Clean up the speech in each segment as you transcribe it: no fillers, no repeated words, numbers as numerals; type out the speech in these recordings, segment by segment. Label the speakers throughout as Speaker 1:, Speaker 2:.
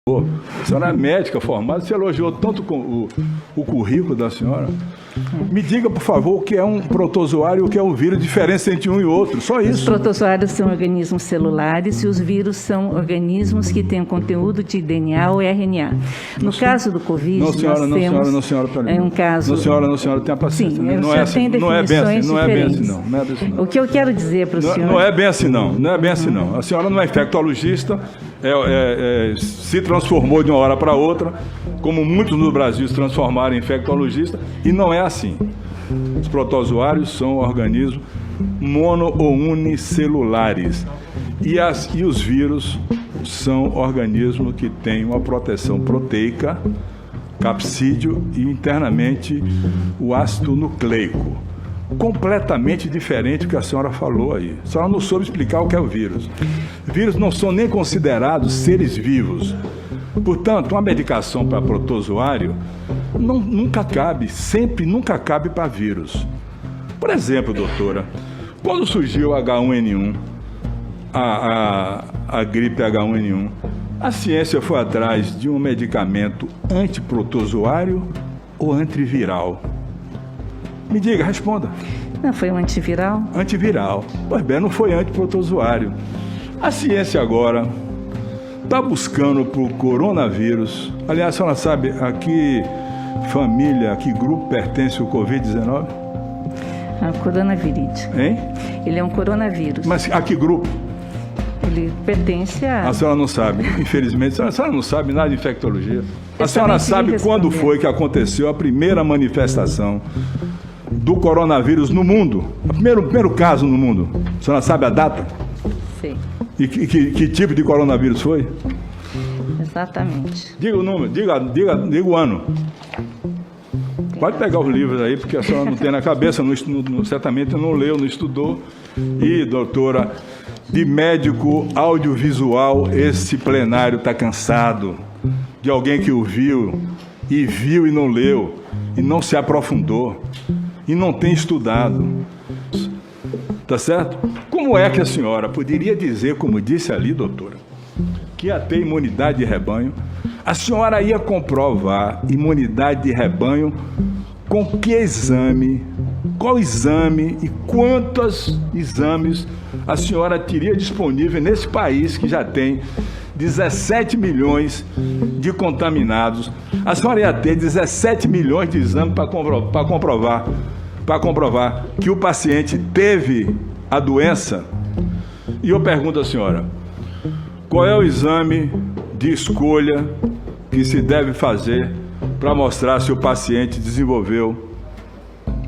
Speaker 1: A senhora é médica formada, você elogiou tanto o currículo da senhora. Me diga, por favor, o que é um protozoário e o que é um vírus, diferença entre um e outro, só isso.
Speaker 2: Os protozoários são organismos celulares e os vírus são organismos que têm conteúdo de DNA ou RNA. No caso do Covid,
Speaker 1: não, senhora,
Speaker 2: nós
Speaker 1: não,
Speaker 2: temos...
Speaker 1: Não, senhora,
Speaker 2: é um caso...
Speaker 1: Não, senhora, tenha paciência.
Speaker 2: Sim,
Speaker 1: não é assim,
Speaker 2: tem
Speaker 1: não é bem assim, não é bem assim,
Speaker 2: diferentes.
Speaker 1: não é bem assim, não.
Speaker 2: O que eu quero dizer para o senhor...
Speaker 1: Não é bem assim, não. Não é bem assim, não. A senhora não é infectologista, se transformou de uma hora para outra, como muitos no Brasil se transformaram em infectologista, e não é assim. Os protozoários são organismos mono ou unicelulares. E os vírus são organismos que têm uma proteção proteica, capsídeo e internamente o ácido nucleico. Completamente diferente do que a senhora falou aí. A senhora não soube explicar o que é o vírus. Vírus não são nem considerados seres vivos. Portanto, uma medicação para protozoário nunca cabe para vírus. Por exemplo, doutora, quando surgiu o H1N1, a gripe H1N1, a ciência foi atrás de um medicamento antiprotozoário ou antiviral? Me diga, responda.
Speaker 2: Não, foi um antiviral?
Speaker 1: Antiviral. Pois bem, não foi antiprotozoário. A ciência agora está buscando para o coronavírus. Aliás, a senhora sabe a que família, a que grupo pertence o Covid-19?
Speaker 2: A coronavírus.
Speaker 1: Hein?
Speaker 2: Ele é um coronavírus.
Speaker 1: Mas a que grupo?
Speaker 2: Ele pertence a...
Speaker 1: A senhora não sabe, infelizmente. A senhora não sabe nada de infectologia. A senhora sabe quando foi que aconteceu a primeira manifestação do coronavírus no mundo? O primeiro caso no mundo. A senhora sabe a data?
Speaker 2: Sim.
Speaker 1: E que tipo de coronavírus foi?
Speaker 2: Exatamente.
Speaker 1: Diga o número, diga o ano. Pode pegar os livros aí, porque a senhora não tem na cabeça, certamente não leu, não estudou. E, doutora, de médico audiovisual, esse plenário está cansado de alguém que ouviu e viu e não leu, e não se aprofundou, e não tem estudado. Tá certo? Como é que a senhora poderia dizer, como disse ali, doutora, que ia ter imunidade de rebanho? A senhora ia comprovar imunidade de rebanho com que exame, qual exame e quantos exames a senhora teria disponível nesse país que já tem 17 milhões de contaminados? A senhora ia ter 17 milhões de exames para comprovar que o paciente teve a doença. E eu pergunto à senhora, qual é o exame de escolha que se deve fazer para mostrar se o paciente desenvolveu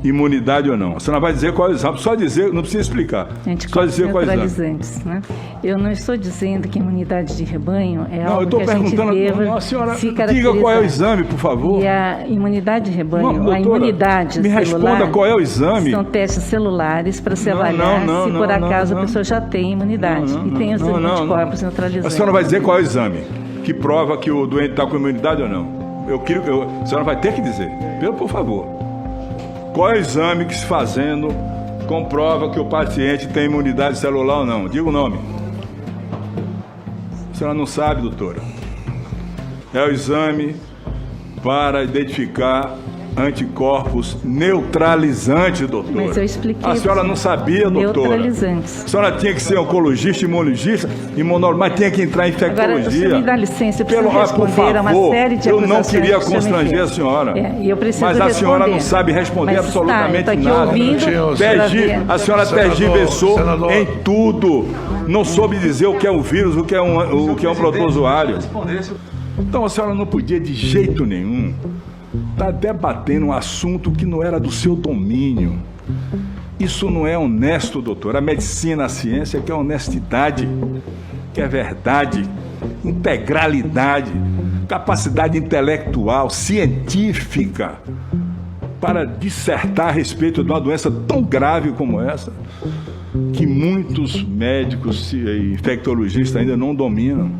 Speaker 1: imunidade ou não? A senhora vai dizer qual é o exame, só dizer, não precisa explicar. Só dizer qual é o exame.
Speaker 2: Né? Eu não estou dizendo que imunidade de rebanho é
Speaker 1: não,
Speaker 2: algo que a gente deva
Speaker 1: a senhora
Speaker 2: se
Speaker 1: diga qual é o exame, por favor.
Speaker 2: E a imunidade de rebanho,
Speaker 1: doutora,
Speaker 2: a imunidade
Speaker 1: me
Speaker 2: celular,
Speaker 1: responda qual é o exame.
Speaker 2: São testes celulares para se avaliar se por acaso a pessoa já tem imunidade e tem os anticorpos neutralizantes.
Speaker 1: A senhora vai dizer qual é o exame que prova que o doente está com imunidade ou não? A senhora vai ter que dizer, por favor. Qual é o exame que, se fazendo, comprova que o paciente tem imunidade celular ou não? Diga o nome. A senhora não sabe, doutora. É o exame para identificar anticorpos neutralizantes, doutora.
Speaker 2: Mas eu expliquei.
Speaker 1: A senhora não sabia, doutora.
Speaker 2: Neutralizantes.
Speaker 1: A senhora tinha que ser oncologista, imunologista, mas tinha que entrar em infectologia.
Speaker 2: Agora, se me dá licença, eu preciso responder a uma série de
Speaker 1: eu
Speaker 2: acusações.
Speaker 1: Eu não queria constranger a senhora.
Speaker 2: Eu preciso
Speaker 1: mas a
Speaker 2: responder.
Speaker 1: senhora não sabe responder absolutamente nada. A senhora tergiversou em tudo. Não soube dizer o que é um vírus, o que é um protozoário. Então a senhora não podia de jeito nenhum estar debatendo um assunto que não era do seu domínio. Isso não é honesto, doutor. A medicina, a ciência quer honestidade, quer verdade, integralidade, capacidade intelectual, científica, para dissertar a respeito de uma doença tão grave como essa, que muitos médicos e infectologistas ainda não dominam.